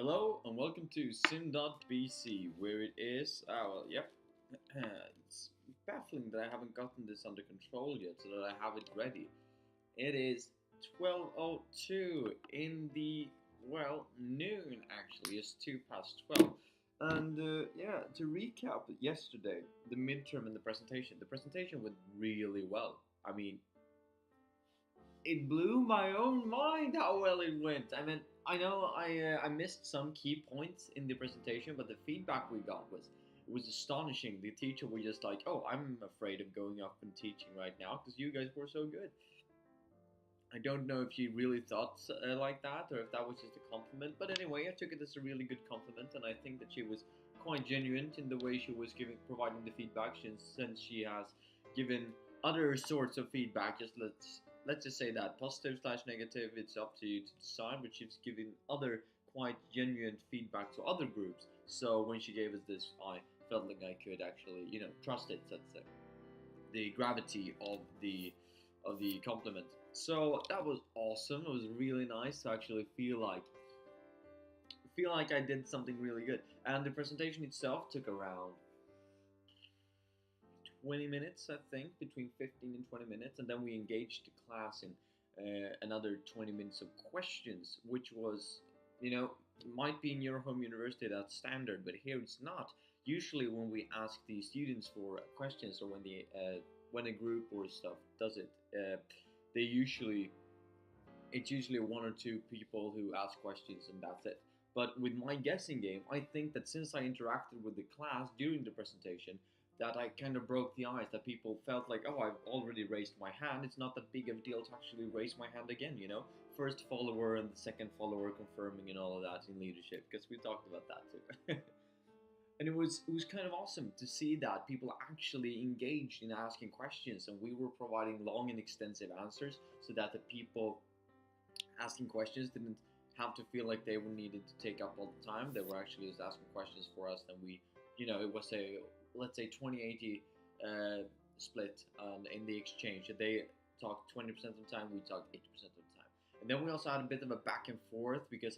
Hello and welcome to sim.bc, where it is. Yep. It's baffling that I haven't gotten this under control yet, so that I have it ready. It is 12:02 in the noon. Actually, it's 2 past 12. And yeah, to recap yesterday, the midterm and the presentation. The presentation went really well. I mean, it blew my own mind how well it went. I mean, I know I missed some key points in the presentation, but the feedback we got was astonishing. The teacher was just like, "Oh, I'm afraid of going up and teaching right now because you guys were so good." I don't know if she really thought like that or if that was just a compliment, but anyway, I took it as a really good compliment, and I think that she was quite genuine in the way she was providing the feedback, since she has given other sorts of feedback. Let's just say that positive slash negative, it's up to you to decide. But she's giving other quite genuine feedback to other groups. So when she gave us this, I felt like I could actually, trust it. Let's say the gravity of the compliment. So that was awesome. It was really nice to actually feel like I did something really good. And the presentation itself took around 20 minutes, I think, between 15 and 20 minutes, and then we engaged the class in another 20 minutes of questions, which was, might be in your home university that's standard, but here it's not. Usually, when we ask the students for questions, or when a group or stuff does it, they usually it's usually one or two people who ask questions, and that's it. But with my guessing game, I think that since I interacted with the class during the presentation, that I kind of broke the ice, that people felt like, oh, I've already raised my hand. It's not that big of a deal to actually raise my hand again. First follower and the second follower confirming and all of that in leadership, because we talked about that too. And it was kind of awesome to see that people actually engaged in asking questions, and we were providing long and extensive answers so that the people asking questions didn't have to feel like they were needed to take up all the time. They were actually just asking questions for us. And it was a, let's say, 20-80 split in the exchange. They talked 20% of the time, we talked 80% of the time. And then we also had a bit of a back and forth, because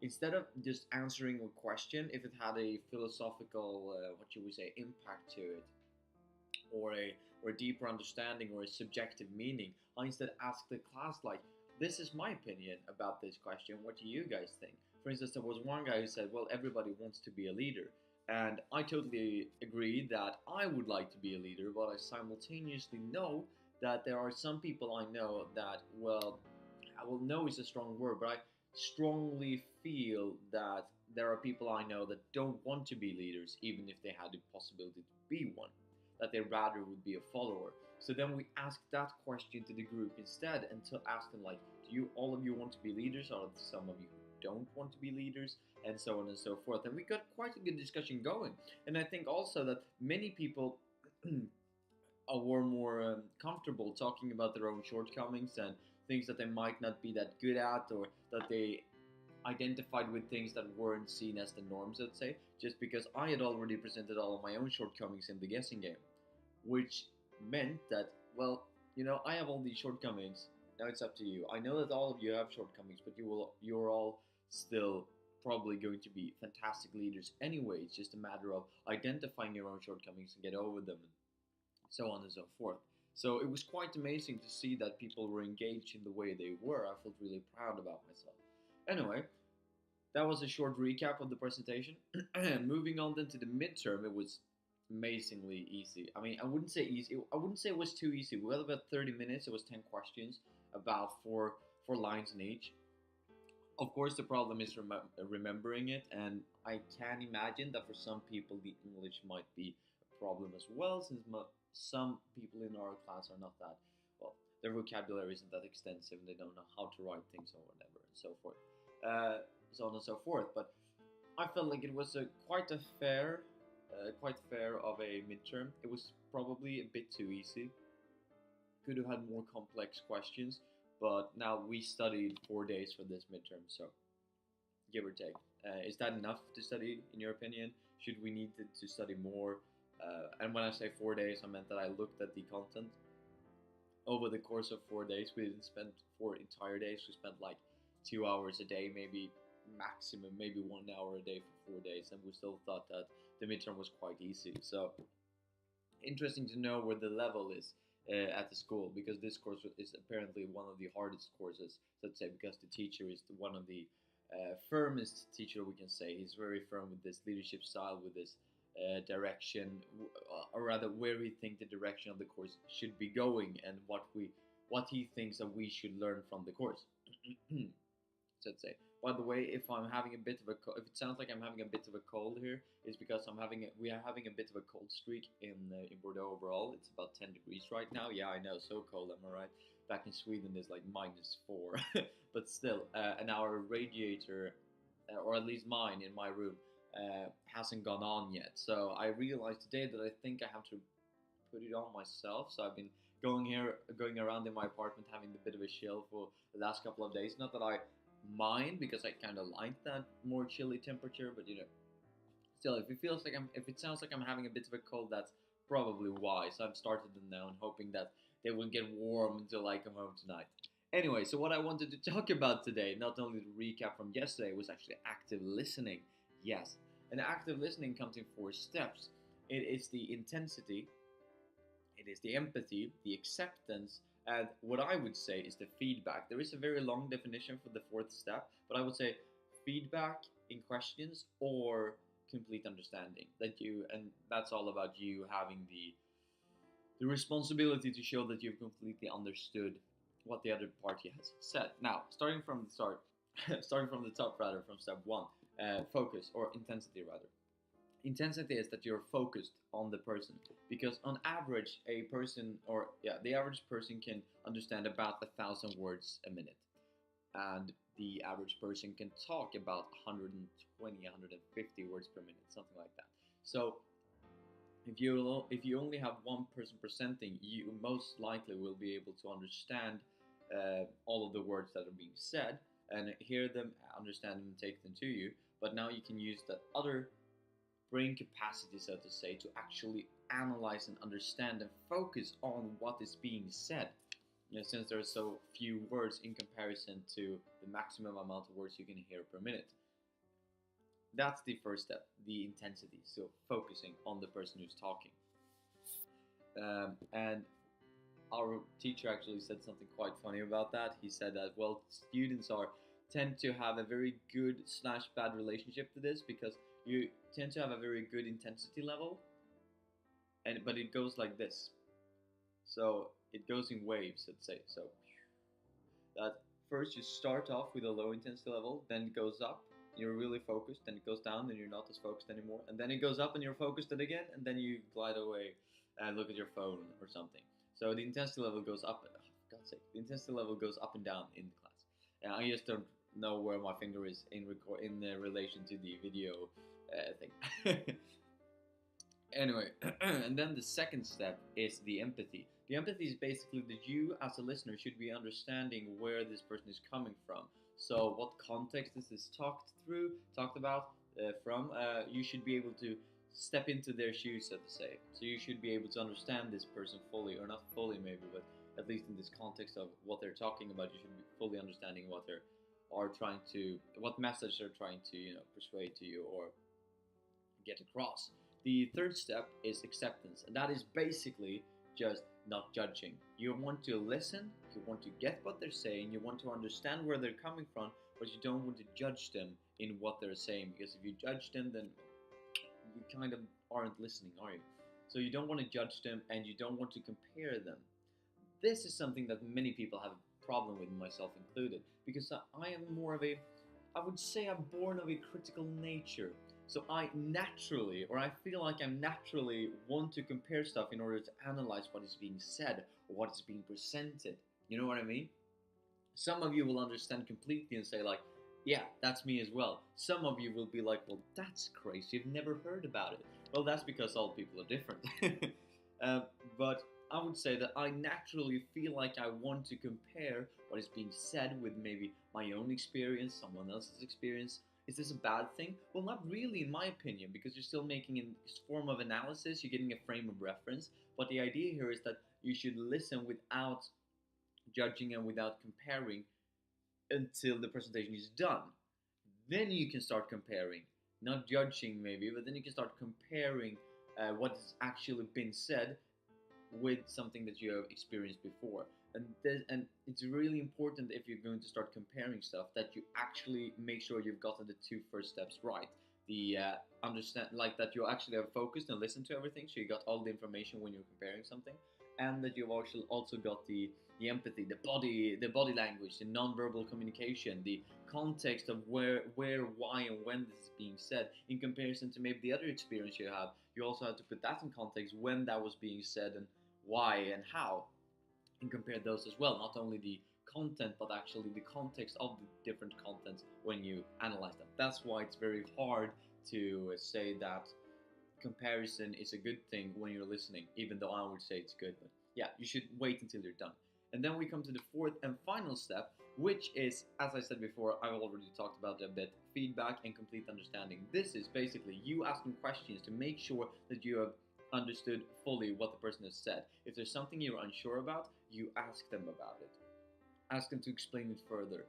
instead of just answering a question, if it had a philosophical, what should we say, impact to it, or a deeper understanding or a subjective meaning, I instead asked the class, like, this is my opinion about this question. What do you guys think? For instance, there was one guy who said, well, everybody wants to be a leader. And I totally agree that I would like to be a leader, but I simultaneously know that there are some people I know that, well, I will know is a strong word, but I strongly feel that there are people I know that don't want to be leaders, even if they had the possibility to be one, that they rather would be a follower. So then we asked that question to the group instead, and to ask them, like, do you all of you want to be leaders, or some of you who don't want to be leaders, and so on and so forth. And we got quite a good discussion going. And I think also that many people were more comfortable talking about their own shortcomings and things that they might not be that good at, or that they identified with things that weren't seen as the norms, let's say, just because I had already presented all of my own shortcomings in the guessing game, which meant that, well, I have all these shortcomings. Now it's up to you. I know that all of you have shortcomings, but you're all still probably going to be fantastic leaders anyway. It's just a matter of identifying your own shortcomings and get over them, and so on and so forth. So it was quite amazing to see that people were engaged in the way they were. I felt really proud about myself. Anyway, that was a short recap of the presentation. Moving on then to the midterm, it was amazingly easy. I mean, I wouldn't say easy. I wouldn't say it was too easy. We had about 30 minutes. It was 10 questions, about four lines in each. Of course, the problem is remembering it, and I can imagine that for some people the English might be a problem as well, since some people in our class are not that, well, their vocabulary isn't that extensive, and they don't know how to write things or whatever, and so forth, so on and so forth. But I felt like it was quite fair of a midterm. It was probably a bit too easy. Could have had more complex questions, but now we studied 4 days for this midterm, so give or take. Is that enough to study, in your opinion? Should we need to study more? And when I say 4 days, I meant that I looked at the content over the course of 4 days. We didn't spend 4 entire days. We spent like 2 hours a day, maybe maximum maybe 1 hour a day for 4 days, and we still thought that the midterm was quite easy. So interesting to know where the level is at the school, because this course is apparently one of the hardest courses, let's say, because the teacher is one of the firmest teacher we can say. He's very firm with this leadership style, with this direction, or rather, where we think the direction of the course should be going, and what he thinks that we should learn from the course. So let's say. By the way, if I'm having a bit of a if it sounds like I'm having a bit of a cold here, it's because we are having a bit of a cold streak in Bordeaux overall. It's about 10 degrees right now. Yeah, I know, so cold. Am I right? Back in Sweden, it's like -4, but still, and our radiator, or at least mine in my room, hasn't gone on yet. So I realized today that I think I have to put it on myself. So I've been going around in my apartment, having a bit of a chill for the last couple of days. Not that I mind, because I kind of like that more chilly temperature, but still, if it sounds like I'm having a bit of a cold, that's probably why. So I've started them now and hoping that they will get warm until I come home tonight. Anyway, so what I wanted to talk about today, not only the recap from yesterday, was actually active listening. Yes, and active listening comes in 4 steps. It is the intensity, it is the empathy, the acceptance, and what I would say is the feedback. There is a very long definition for the 4th step, but I would say feedback in questions or complete understanding. And that's all about you having the responsibility to show that you've completely understood what the other party has said. Now, starting from the start, starting from the top rather, from step 1, focus, or intensity rather. Intensity is that you're focused on the person, because on average a person, or yeah, the average person can understand about 1,000 words a minute, and the average person can talk about 120, 150 words per minute, something like that. So if you only have one person presenting, you most likely will be able to understand all of the words that are being said, and hear them, understand them, and take them to you. But now you can use that other brain capacity, so to say, to actually analyze and understand and focus on what is being said. Since there are so few words in comparison to the maximum amount of words you can hear per minute. That's the first step, the intensity. So focusing on the person who's talking. And our teacher actually said something quite funny about that. He said that, well, students tend to have a very good / bad relationship to this, because you tend to have a very good intensity level, but it goes like this. So it goes in waves, let's say. So that first you start off with a low intensity level, then it goes up, you're really focused, then it goes down, and you're not as focused anymore, and then it goes up and you're focused again, and then you glide away and look at your phone or something. So the intensity level goes up. Oh, for God's sake, the intensity level goes up and down in the class. And I just don't know where my finger is in relation to the video thing. Anyway, and then the second step is the empathy. The empathy is basically that you, as a listener, should be understanding where this person is coming from. So, what context is this talked about from? You should be able to step into their shoes, so to say. So, you should be able to understand this person fully, or not fully, maybe, but at least in this context of what they're talking about, you should be fully understanding what message they're trying to, persuade to you or get across. The third step is acceptance, and that is basically just not judging. You want to listen, you want to get what they're saying, you want to understand where they're coming from, but you don't want to judge them in what they're saying, because if you judge them, then you kind of aren't listening, are you? So you don't want to judge them, and you don't want to compare them. This is something that many people have a problem with, myself included, because I am more of I would say I'm born of a critical nature. So I feel like I naturally want to compare stuff in order to analyze what is being said or what is being presented. You know what I mean? Some of you will understand completely and say like, yeah, that's me as well. Some of you will be like, well, that's crazy. You've never heard about it. Well, that's because all people are different. But I would say that I naturally feel like I want to compare what is being said with maybe my own experience, someone else's experience. Is this a bad thing? Well, not really, in my opinion, because you're still making a form of analysis, you're getting a frame of reference. But the idea here is that you should listen without judging and without comparing until the presentation is done. Then you can start comparing, not judging maybe, but then you can start comparing what has actually been said with something that you have experienced before. And it's really important, if you're going to start comparing stuff, that you actually make sure you've gotten the two first steps right. The understand, like that you actually have focused and listened to everything, so you got all the information when you're comparing something, and that you've actually also got the empathy, the body language, the non-verbal communication, the context of where, why, and when this is being said, in comparison to maybe the other experience you have. You also have to put that in context, when that was being said and why and how, and compare those as well. Not only the content, but actually the context of the different contents when you analyze them. That's why it's very hard to say that comparison is a good thing when you're listening, even though I would say it's good. But yeah, you should wait until you're done. And then we come to the fourth and final step, which is, as I said before, I've already talked about it a bit, feedback and complete understanding. This is basically you asking questions to make sure that you have understood fully what the person has said. If there's something you're unsure about, you ask them about it. Ask them to explain it further.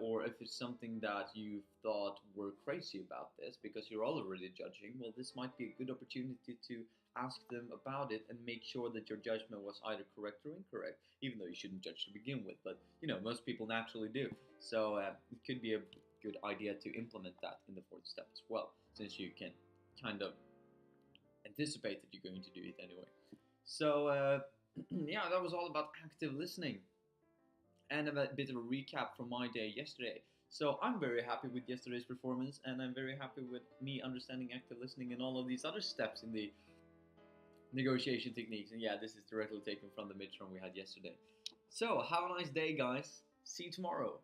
Or if it's something that you thought were crazy about this because you're already judging, well, this might be a good opportunity to ask them about it and make sure that your judgment was either correct or incorrect, even though you shouldn't judge to begin with. But, most people naturally do. So it could be a good idea to implement that in the fourth step as well, since you can kind of anticipate that you're going to do it anyway. So, yeah, that was all about active listening and a bit of a recap from my day yesterday. So I'm very happy with yesterday's performance, and I'm very happy with me understanding active listening and all of these other steps in the negotiation techniques. And yeah, this is directly taken from the midterm we had yesterday. So have a nice day, guys. See you tomorrow.